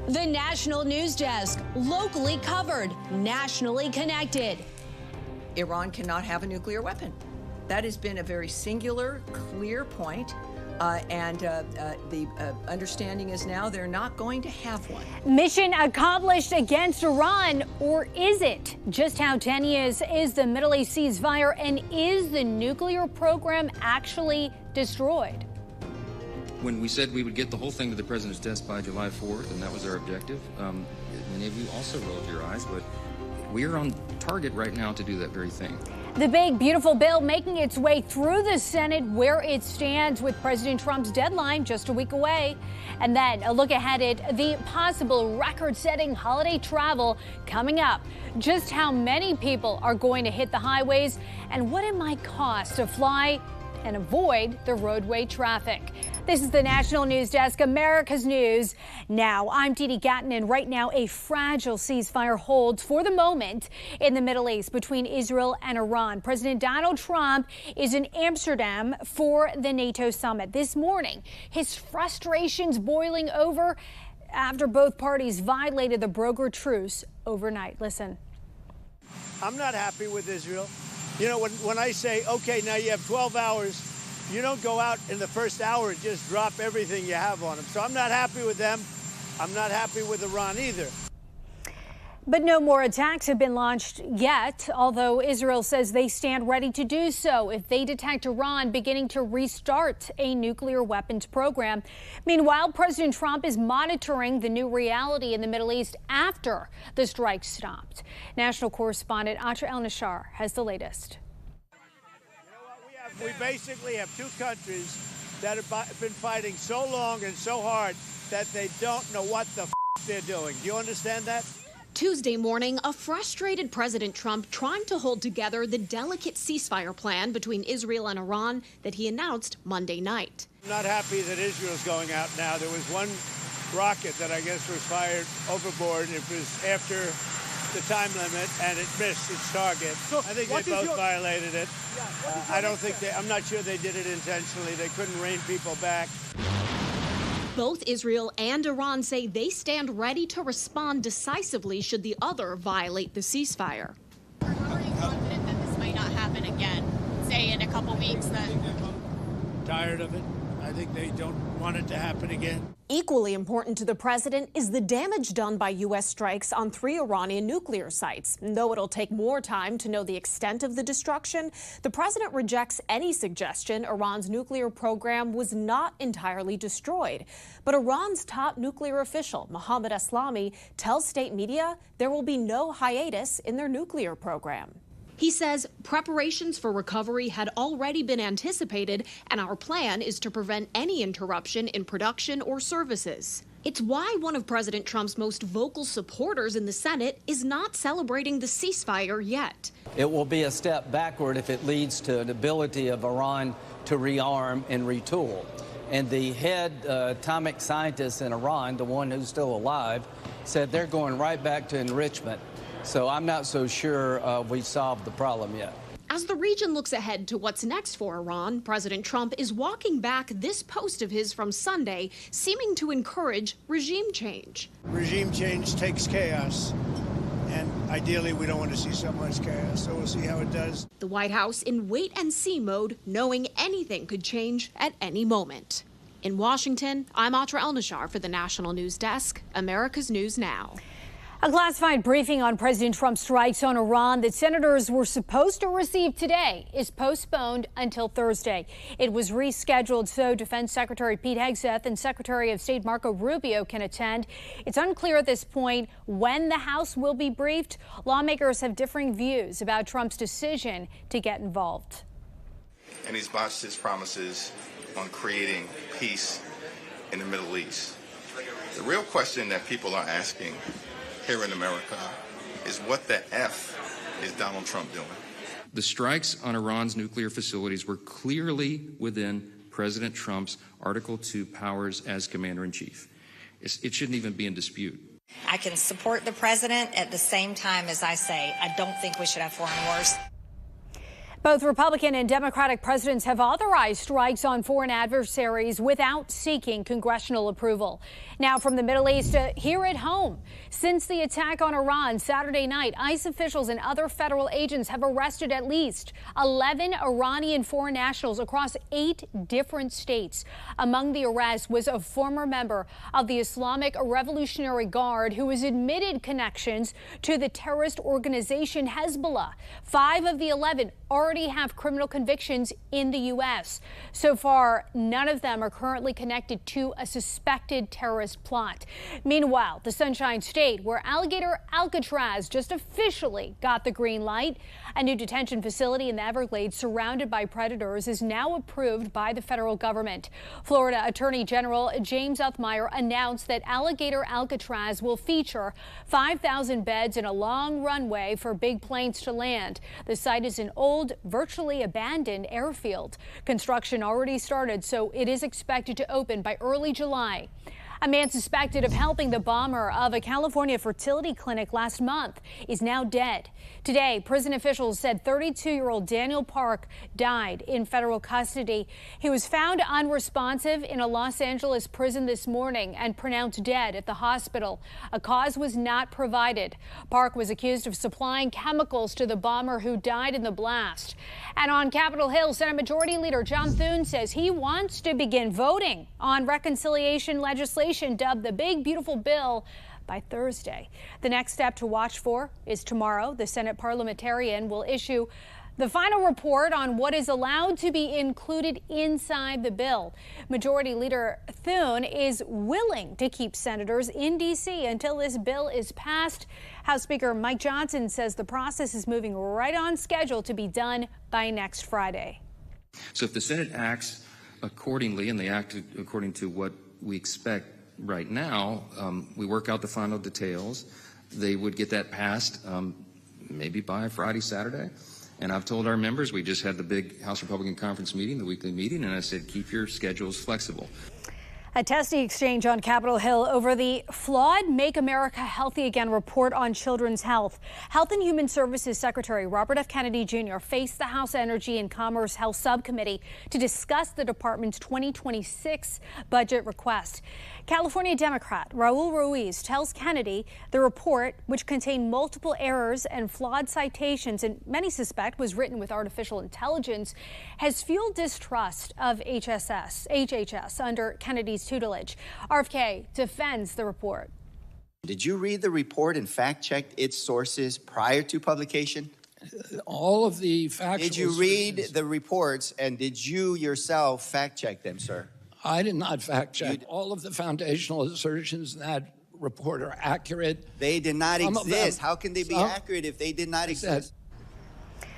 The National News Desk, locally covered, nationally connected. Iran cannot have a nuclear weapon. That has been a very singular, clear point. The understanding is now they're not going to have one. Mission accomplished against Iran, or is it? Just how tenuous is the Middle East ceasefire, and is the nuclear program actually destroyed? When we said we would get the whole thing to the president's desk by July 4th, and that was our objective, many of you also rolled your eyes, but we are on target right now to do that very thing. The big, beautiful bill making its way through the Senate, where it stands with President Trump's deadline just a week away. And then a look ahead at the possible record-setting holiday travel coming up. Just how many people are going to hit the highways, and what it might cost to fly and avoid the roadway traffic. This is the National News Desk, America's News Now. I'm Diddy Gatton, and right now a fragile ceasefire holds for the moment in the Middle East between Israel and Iran. President Donald Trump is in Amsterdam for the NATO summit. This morning, his frustrations boiling over after both parties violated the brokered truce overnight. Listen. I'm not happy with Israel. You know, when I say, okay, now you have 12 hours, you don't go out in the first hour and just drop everything you have on them. So I'm not happy with them. I'm not happy with Iran either. But no more attacks have been launched yet, although Israel says they stand ready to do so if they detect Iran beginning to restart a nuclear weapons program. Meanwhile, President Trump is monitoring the new reality in the Middle East after the strike stopped. National correspondent Atra El-Nashar has the latest. We basically have two countries that have been fighting so long and so hard that they don't know what the they're doing. Do you understand that? Tuesday morning, a frustrated President Trump trying to hold together the delicate ceasefire plan between Israel and Iran that he announced Monday night. I'm not happy that Israel's going out now. There was one rocket that I guess was fired overboard. It was after the time limit, and it missed its target. So I think they both violated it. I'm not sure they did it intentionally. They couldn't rein people back. Both Israel and Iran say they stand ready to respond decisively should the other violate the ceasefire. Are you confident that this might not happen again, say in a couple weeks? Tired of it. I think they don't want it to happen again. Equally important to the president is the damage done by U.S. strikes on 3 Iranian nuclear sites. Though it'll take more time to know the extent of the destruction, the president rejects any suggestion Iran's nuclear program was not entirely destroyed. But Iran's top nuclear official, Mohammad Eslami, tells state media there will be no hiatus in their nuclear program. He says preparations for recovery had already been anticipated, and our plan is to prevent any interruption in production or services. It's why one of President Trump's most vocal supporters in the Senate is not celebrating the ceasefire yet. It will be a step backward if it leads to an ability of Iran to rearm and retool. And the head atomic scientist in Iran, the one who's still alive, said they're going right back to enrichment. So I'm not so sure we've solved the problem yet. As the region looks ahead to what's next for Iran, President Trump is walking back this post of his from Sunday, seeming to encourage regime change. Regime change takes chaos, and ideally we don't want to see so much chaos, so we'll see how it does. The White House in wait-and-see mode, knowing anything could change at any moment. In Washington, I'm Atra El-Nashar for the National News Desk, America's News Now. A classified briefing on President Trump's strikes on Iran that senators were supposed to receive today is postponed until Thursday. It was rescheduled so Defense Secretary Pete Hegseth and Secretary of State Marco Rubio can attend. It's unclear at this point when the House will be briefed. Lawmakers have differing views about Trump's decision to get involved. And he's botched his promises on creating peace in the Middle East. The real question that people are asking here in America is what the F is Donald Trump doing? The strikes on Iran's nuclear facilities were clearly within President Trump's Article 2 powers as commander-in-chief. It shouldn't even be in dispute. I can support the president at the same time as I say I don't think we should have foreign wars. Both Republican and Democratic presidents have authorized strikes on foreign adversaries without seeking congressional approval. Now from the Middle East to here at home. Since the attack on Iran Saturday night, ICE officials and other federal agents have arrested at least 11 Iranian foreign nationals across 8 different states. Among the arrests was a former member of the Islamic Revolutionary Guard who has admitted connections to the terrorist organization Hezbollah. 5 of the 11 already have criminal convictions in the U.S. So far, none of them are currently connected to a suspected terrorist plot. Meanwhile, the Sunshine State, where alligator Alcatraz just officially got the green light, a new detention facility in the Everglades surrounded by predators, is now approved by the federal government. Florida Attorney General James Othmeyer announced that alligator Alcatraz will feature 5,000 beds and a long runway for big planes to land. The site is an old, virtually abandoned airfield. Construction already started, so it is expected to open by early July. A man suspected of helping the bomber of a California fertility clinic last month is now dead. Today, prison officials said 32-year-old Daniel Park died in federal custody. He was found unresponsive in a Los Angeles prison this morning and pronounced dead at the hospital. A cause was not provided. Park was accused of supplying chemicals to the bomber who died in the blast. And on Capitol Hill, Senate Majority Leader John Thune says he wants to begin voting on reconciliation legislation dubbed the Big Beautiful Bill by Thursday. The next step to watch for is tomorrow. The Senate parliamentarian will issue the final report on what is allowed to be included inside the bill. Majority Leader Thune is willing to keep senators in D.C. until this bill is passed. House Speaker Mike Johnson says the process is moving right on schedule to be done by next Friday. So if the Senate acts accordingly, and they act according to what we expect right now, we work out the final details. They would get that passed maybe by Friday, Saturday. And I've told our members, we just had the big House Republican Conference meeting, the weekly meeting, and I said, keep your schedules flexible. A testy exchange on Capitol Hill over the flawed Make America Healthy Again report on children's health. Health and Human Services Secretary Robert F. Kennedy Jr. faced the House Energy and Commerce Health Subcommittee to discuss the department's 2026 budget request. California Democrat Raul Ruiz tells Kennedy the report, which contained multiple errors and flawed citations and many suspect was written with artificial intelligence, has fueled distrust of HHS under Kennedy's tutelage. RFK defends the report. Did you read the report and fact-checked its sources prior to publication? All of the factual Did you read the reports and did you yourself fact-check them, sir? I did not fact-check. All of the foundational assertions in that report are accurate. They did not exist. How can they be accurate if they did not exist?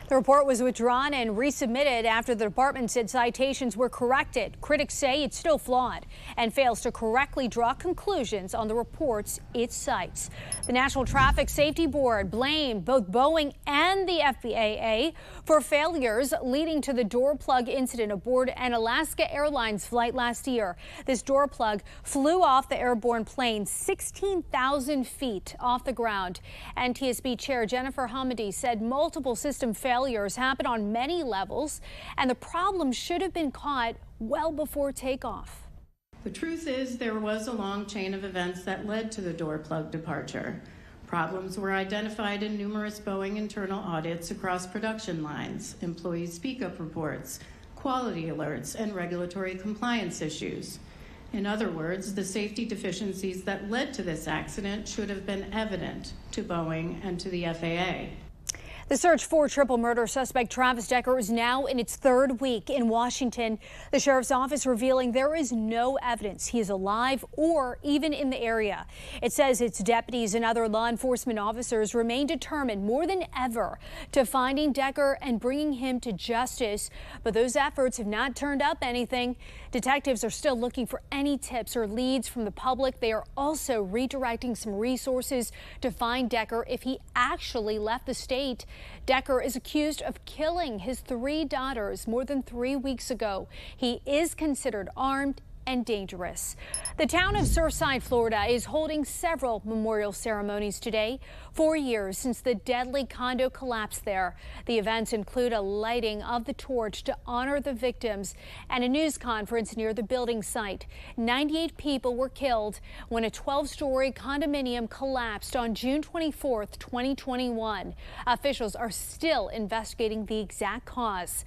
The report was withdrawn and resubmitted after the department said citations were corrected. Critics say it's still flawed and fails to correctly draw conclusions on the reports it cites. The National Traffic Safety Board blamed both Boeing and the FAA for failures leading to the door plug incident aboard an Alaska Airlines flight last year. This door plug flew off the airborne plane 16,000 feet off the ground. NTSB Chair Jennifer Hamady said multiple system failures happen on many levels, and the problem should have been caught well before takeoff. The truth is there was a long chain of events that led to the door plug departure. Problems were identified in numerous Boeing internal audits across production lines, employee speak-up reports, quality alerts, and regulatory compliance issues. In other words, the safety deficiencies that led to this accident should have been evident to Boeing and to the FAA. The search for triple murder suspect Travis Decker is now in its 3rd week in Washington. The sheriff's office revealing there is no evidence he is alive or even in the area. It says its deputies and other law enforcement officers remain determined more than ever to finding Decker and bringing him to justice. But those efforts have not turned up anything. Detectives are still looking for any tips or leads from the public. They are also redirecting some resources to find Decker if he actually left the state. Decker is accused of killing his 3 daughters more than 3 weeks ago. He is considered armed and dangerous. The town of Surfside, Florida is holding several memorial ceremonies today, 4 years since the deadly condo collapse there. The events include a lighting of the torch to honor the victims and a news conference near the building site. 98 people were killed when a 12-story condominium collapsed on June 24th, 2021. Officials are still investigating the exact cause.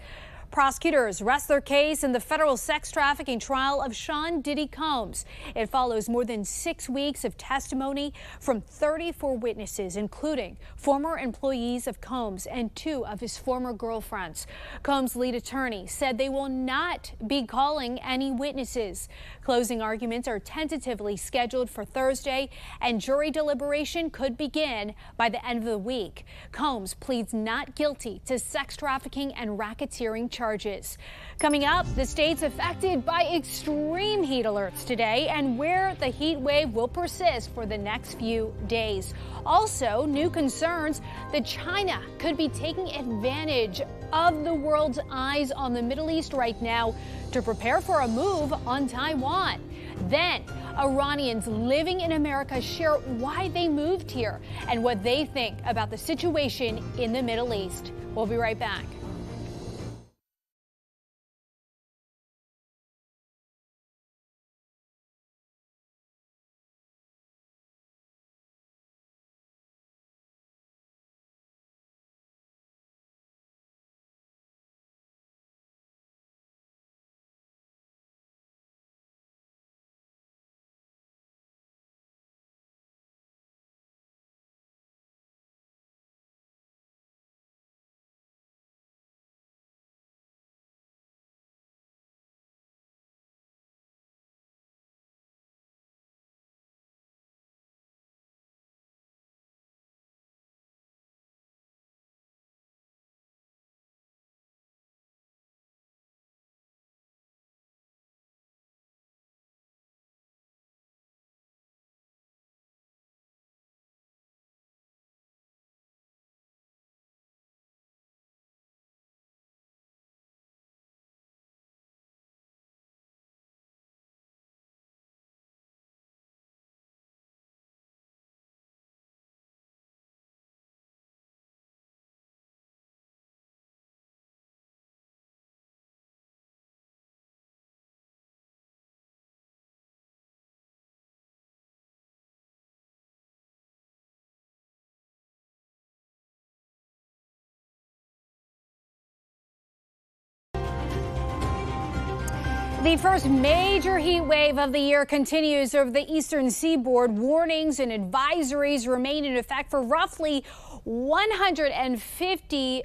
Prosecutors rest their case in the federal sex trafficking trial of Sean Diddy Combs. It follows more than 6 weeks of testimony from 34 witnesses, including former employees of Combs and 2 of his former girlfriends. Combs' lead attorney said they will not be calling any witnesses. Closing arguments are tentatively scheduled for Thursday, and jury deliberation could begin by the end of the week. Combs pleads not guilty to sex trafficking and racketeering charges. Coming up, the states affected by extreme heat alerts today and where the heat wave will persist for the next few days. Also, new concerns that China could be taking advantage of the world's eyes on the Middle East right now to prepare for a move on Taiwan. Then, Iranians living in America share why they moved here and what they think about the situation in the Middle East. We'll be right back. The first major heat wave of the year continues over the eastern seaboard. Warnings and advisories remain in effect for roughly 150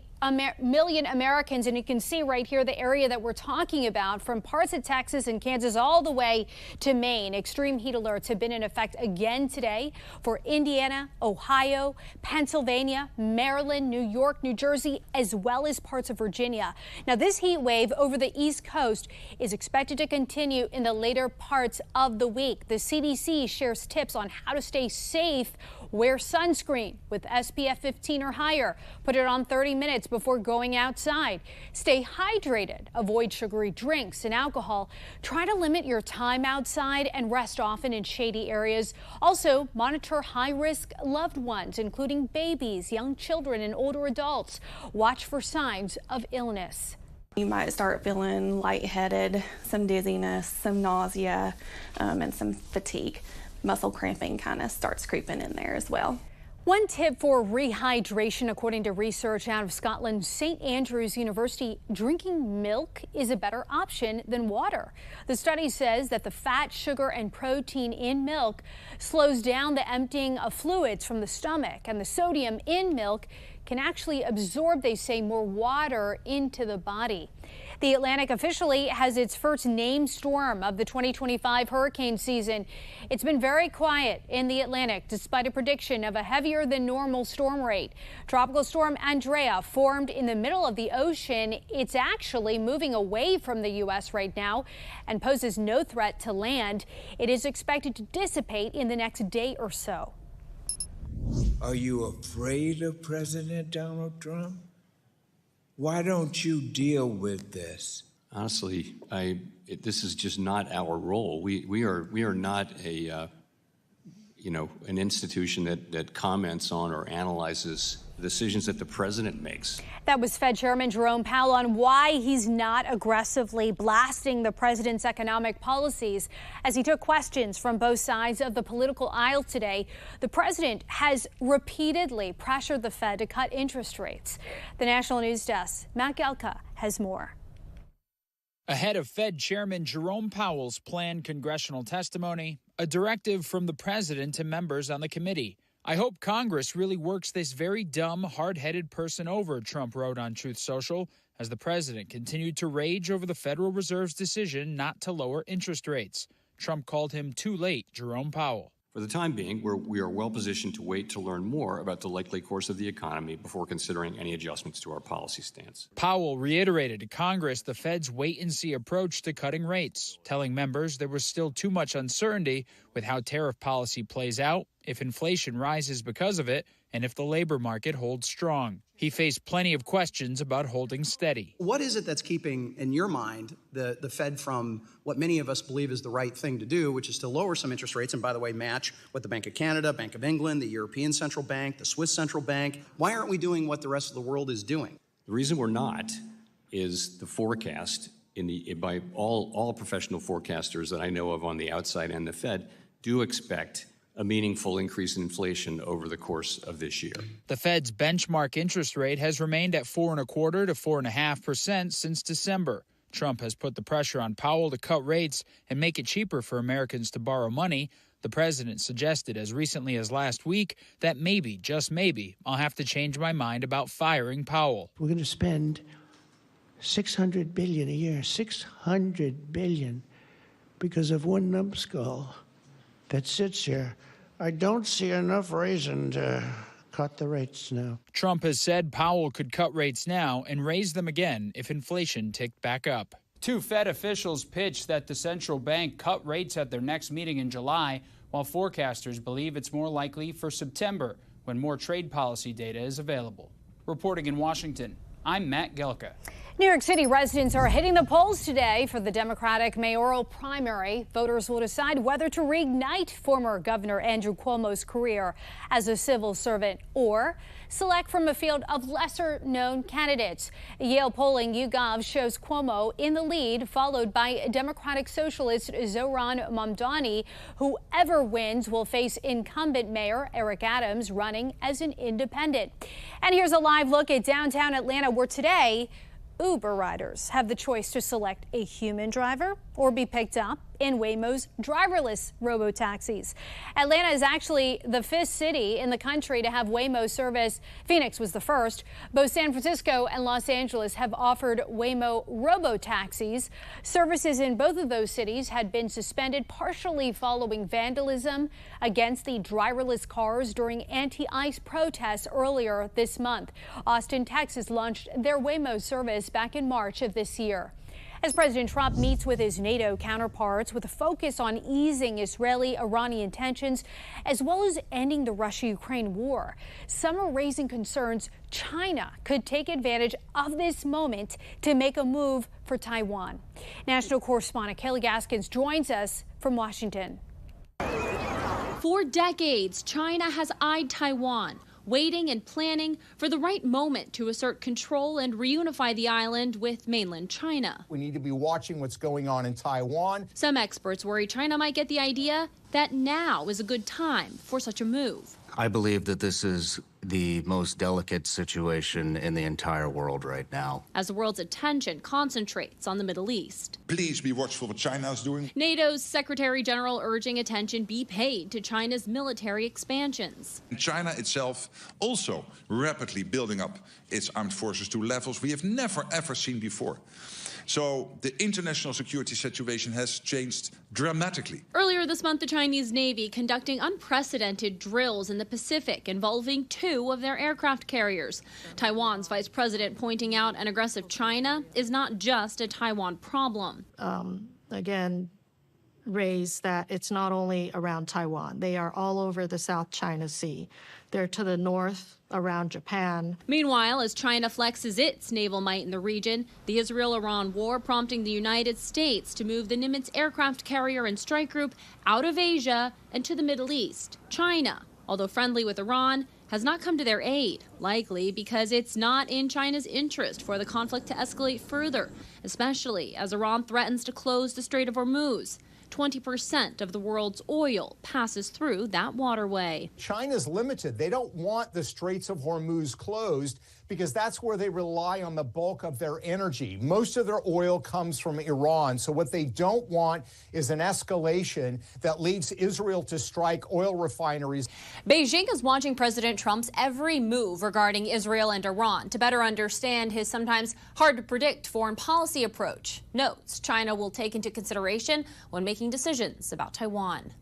million Americans, and you can see right here the area that we're talking about, from parts of Texas and Kansas all the way to Maine. Extreme heat alerts have been in effect again today for Indiana, Ohio, Pennsylvania, Maryland, New York, New Jersey, as well as parts of Virginia. Now, this heat wave over the East Coast is expected to continue in the later parts of the week. The CDC shares tips on how to stay safe. Wear sunscreen with SPF 15 or higher. Put it on 30 minutes before going outside. Stay hydrated. Avoid sugary drinks and alcohol. Try to limit your time outside and rest often in shady areas. Also, monitor high-risk loved ones, including babies, young children, and older adults. Watch for signs of illness. You might start feeling lightheaded, some dizziness, some nausea, and some fatigue. Muscle cramping kind of starts creeping in there as well. One tip for rehydration, according to research out of Scotland's St. Andrews University, drinking milk is a better option than water. The study says that the fat, sugar, and protein in milk slows down the emptying of fluids from the stomach, and the sodium in milk can actually absorb, they say, more water into the body. The Atlantic officially has its first named storm of the 2025 hurricane season. It's been very quiet in the Atlantic despite a prediction of a heavier than normal storm rate. Tropical storm Andrea formed in the middle of the ocean. It's actually moving away from the U.S. right now and poses no threat to land. It is expected to dissipate in the next day or so. Are you afraid of President Donald Trump? Why don't you deal with this? Honestly, this is just not our role. We are not a an institution that comments on or analyzes the decisions that the president makes. That was Fed Chairman Jerome Powell on why he's not aggressively blasting the president's economic policies. As he took questions from both sides of the political aisle today, the president has repeatedly pressured the Fed to cut interest rates. The National News Desk, Matt Gelka, has more. Ahead of Fed Chairman Jerome Powell's planned congressional testimony, a directive from the president to members on the committee. I hope Congress really works this very dumb, hard-headed person over, Trump wrote on Truth Social, as the president continued to rage over the Federal Reserve's decision not to lower interest rates. Trump called him too late, Jerome Powell. For the time being, we are well positioned to wait to learn more about the likely course of the economy before considering any adjustments to our policy stance. Powell reiterated to Congress the Fed's wait-and-see approach to cutting rates, telling members there was still too much uncertainty with how tariff policy plays out, if inflation rises because of it, and if the labor market holds strong. He faced plenty of questions about holding steady. What is it that's keeping, in your mind, the Fed from what many of us believe is the right thing to do, which is to lower some interest rates and, by the way, match what the Bank of Canada, Bank of England, the European Central Bank, the Swiss Central Bank? Why aren't we doing what the rest of the world is doing? The reason we're not is the forecast by all professional forecasters that I know of on the outside and the Fed do expect a meaningful increase in inflation over the course of this year. The Fed's benchmark interest rate has remained at 4.25% to 4.5% since December. Trump has put the pressure on Powell to cut rates and make it cheaper for Americans to borrow money. The president suggested as recently as last week that maybe, just maybe, I'll have to change my mind about firing Powell. We're going to spend $600 billion a year, $600 billion, because of one numbskull that sits here. I don't see enough reason to cut the rates now. Trump has said Powell could cut rates now and raise them again if inflation ticked back up. Two Fed officials pitched that the central bank cut rates at their next meeting in July, while forecasters believe it's more likely for September, when more trade policy data is available. Reporting in Washington, I'm Matt Gelka. New York City residents are hitting the polls today for the Democratic mayoral primary. Voters will decide whether to reignite former Governor Andrew Cuomo's career as a civil servant or select from a field of lesser-known candidates. Yale polling YouGov shows Cuomo in the lead, followed by Democratic Socialist Zohran Mamdani. Whoever wins will face incumbent Mayor Eric Adams running as an independent. And here's a live look at downtown Atlanta, where today Uber riders have the choice to select a human driver or be picked up in Waymo's driverless robo-taxis. Atlanta is actually the 5th city in the country to have Waymo service. Phoenix was the first. Both San Francisco and Los Angeles have offered Waymo robo-taxis. Services in both of those cities had been suspended partially following vandalism against the driverless cars during anti-ICE protests earlier this month. Austin, Texas launched their Waymo service back in March of this year. As President Trump meets with his NATO counterparts with a focus on easing Israeli-Iranian tensions, as well as ending the Russia-Ukraine war, some are raising concerns China could take advantage of this moment to make a move for Taiwan. National correspondent Kelly Gaskins joins us from Washington. For decades, China has eyed Taiwan, waiting and planning for the right moment to assert control and reunify the island with mainland China. We need to be watching what's going on in Taiwan. Some experts worry China might get the idea that now is a good time for such a move. I believe that this is the most delicate situation in the entire world right now, as the world's attention concentrates on the Middle East. Please be watchful what China is doing. NATO's Secretary General urging attention be paid to China's military expansions. China itself also rapidly building up its armed forces to levels we have never ever seen before. So the international security situation has changed dramatically. Earlier this month, the Chinese Navy conducting unprecedented drills in the Pacific involving 2 of their aircraft carriers. Taiwan's vice president pointing out an aggressive China is not just a Taiwan problem. Again, raised that it's not only around Taiwan. They are all over the South China Sea. They're to the north, around Japan. Meanwhile, as China flexes its naval might in the region, the Israel-Iran war prompting the United States to move the Nimitz aircraft carrier and strike group out of Asia and to the Middle East. China, although friendly with Iran, has not come to their aid, likely because it's not in China's interest for the conflict to escalate further, especially as Iran threatens to close the Strait of Hormuz. 20% of the world's oil passes through that waterway. China's limited. They don't want the Straits of Hormuz closed because that's where they rely on the bulk of their energy. Most of their oil comes from Iran. So what they don't want is an escalation that leads Israel to strike oil refineries. Beijing is watching President Trump's every move regarding Israel and Iran to better understand his sometimes hard to predict foreign policy approach. Notes China will take into consideration when making decisions about Taiwan.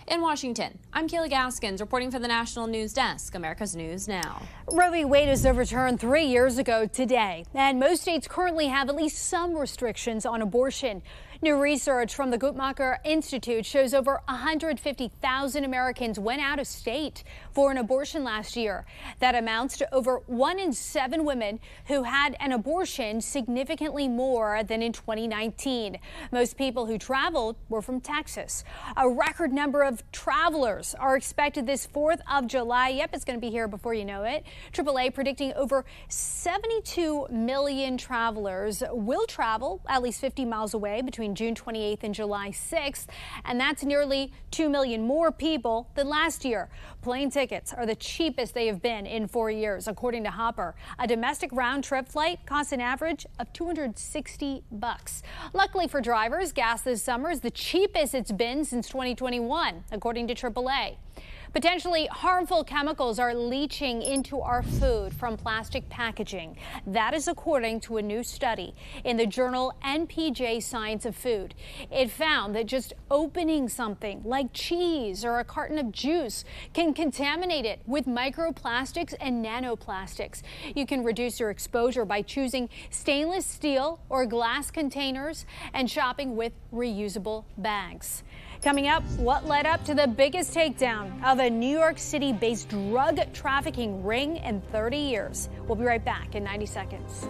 In Washington, I'm Kayla Gaskins reporting for the National News Desk, America's News Now. Roe v. Wade was overturned 3 years ago today, and most states currently have at least some restrictions on abortion. New research from the Guttmacher Institute shows over 150,000 Americans went out of state for an abortion last year. That amounts to over 1 in 7 women who had an abortion, significantly more than in 2019. Most people who traveled were from Texas. A record number of travelers are expected this 4th of July. Yep, it's going to be here before you know it. AAA predicting over 72 million travelers will travel at least 50 miles away between June 28th and July 6th, and that's nearly 2 million more people than last year. Plane tickets are the cheapest they have been in 4 years, according to Hopper. A domestic round-trip flight costs an average of $260. Luckily for drivers, gas this summer is the cheapest it's been since 2021, according to AAA. Potentially harmful chemicals are leaching into our food from plastic packaging. That is according to a new study in the journal NPJ Science of Food. It found that just opening something like cheese or a carton of juice can contaminate it with microplastics and nanoplastics. You can reduce your exposure by choosing stainless steel or glass containers and shopping with reusable bags. Coming up, what led up to the biggest takedown of a New York City-based drug trafficking ring in 30 years. We'll be right back in 90 seconds.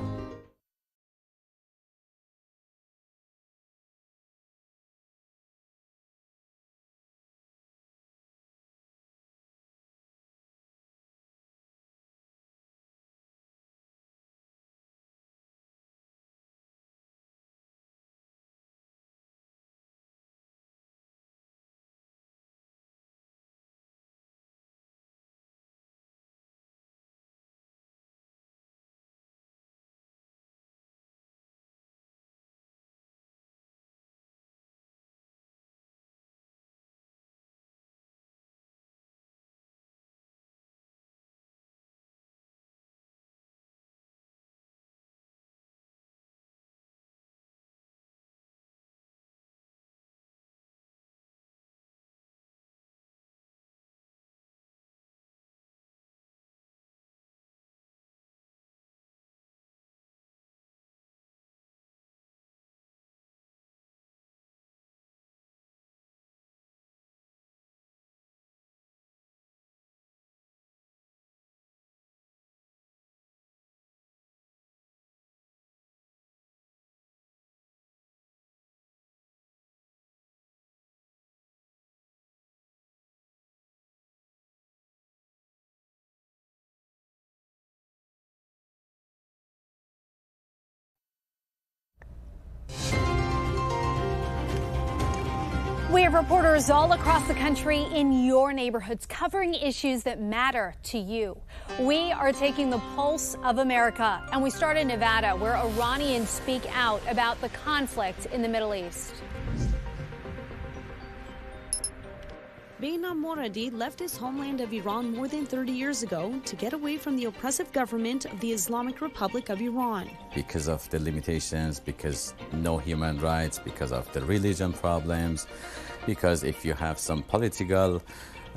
We have reporters all across the country in your neighborhoods covering issues that matter to you. We are taking the pulse of America, and we start in Nevada, where Iranians speak out about the conflict in the Middle East. Behnam Moradi left his homeland of Iran more than 30 years ago to get away from the oppressive government of the Islamic Republic of Iran. Because of the limitations, because no human rights, because of the religion problems, because if you have some political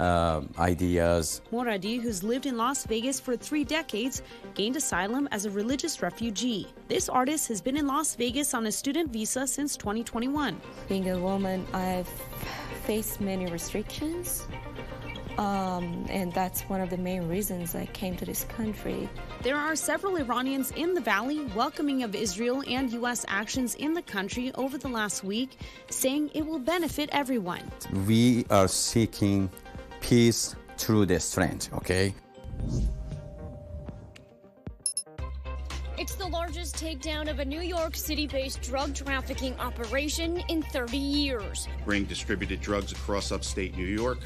ideas. Moradi, who's lived in Las Vegas for 3 decades, gained asylum as a religious refugee. This artist has been in Las Vegas on a student visa since 2021. Being a woman, I've faced many restrictions. And that's one of the main reasons I came to this country. There are several Iranians in the valley welcoming of Israel and U.S. actions in the country over the last week, saying it will benefit everyone. We are seeking peace through the strength, okay? It's the largest takedown of a New York City-based drug trafficking operation in 30 years. Bring distributed drugs across upstate New York.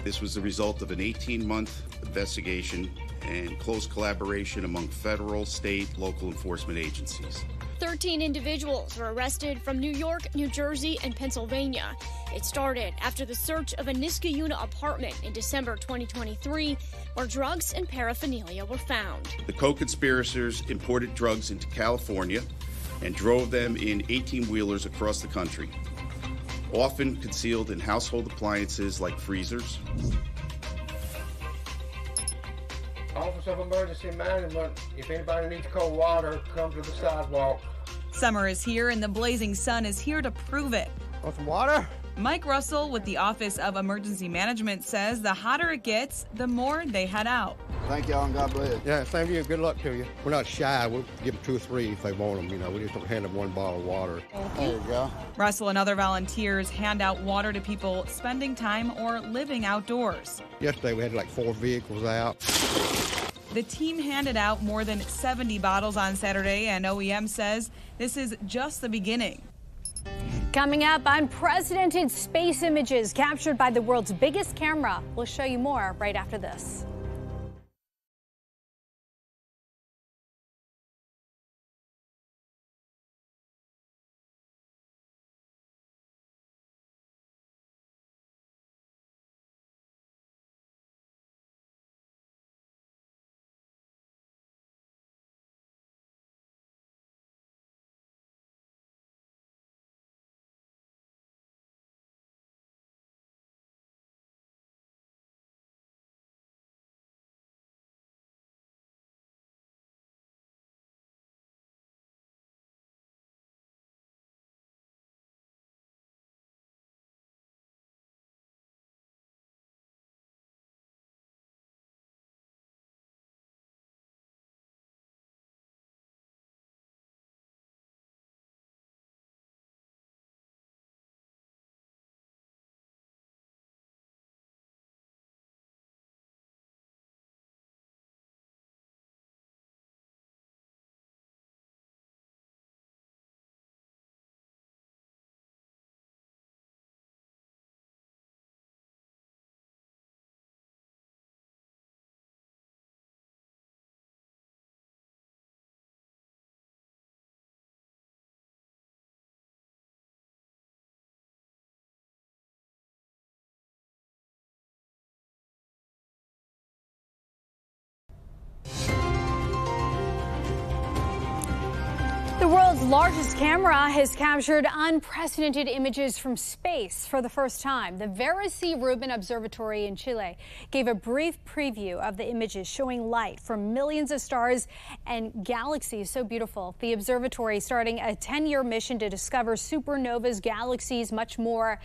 This was the result of an 18-month investigation and close collaboration among federal, state, local enforcement agencies. 13 individuals were arrested from New York, New Jersey, and Pennsylvania. It started after the search of a Niskayuna apartment in December 2023, where drugs and paraphernalia were found. The co-conspirators imported drugs into California and drove them in 18-wheelers across the country, often concealed in household appliances like freezers. Office of Emergency Management, if anybody needs cold water, come to the sidewalk. Summer is here and the blazing sun is here to prove it. Want some water? Mike Russell with the Office of Emergency Management says the hotter it gets, the more they head out. Thank y'all and God bless. Yeah, same to you. Good luck to you. We're not shy. We'll give them 2 or 3 if they want them. You know, we just don't hand them 1 bottle of water. There you go. Russell and other volunteers hand out water to people spending time or living outdoors. Yesterday we had like 4 vehicles out. The team handed out more than 70 bottles on Saturday, and OEM says this is just the beginning. Coming up, unprecedented space images captured by the world's biggest camera. We'll show you more right after this. The world's largest camera has captured unprecedented images from space for the first time. The Vera C. Rubin Observatory in Chile gave a brief preview of the images showing light from millions of stars and galaxies. So beautiful. The observatory starting a 10-year mission to discover supernovas, galaxies, much more.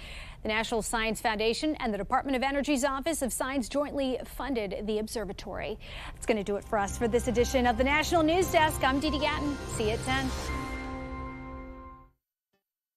The National Science Foundation and the Department of Energy's Office of Science jointly funded the observatory. That's going to do it for us for this edition of the National News Desk. I'm Didi Gatton. See you at 10.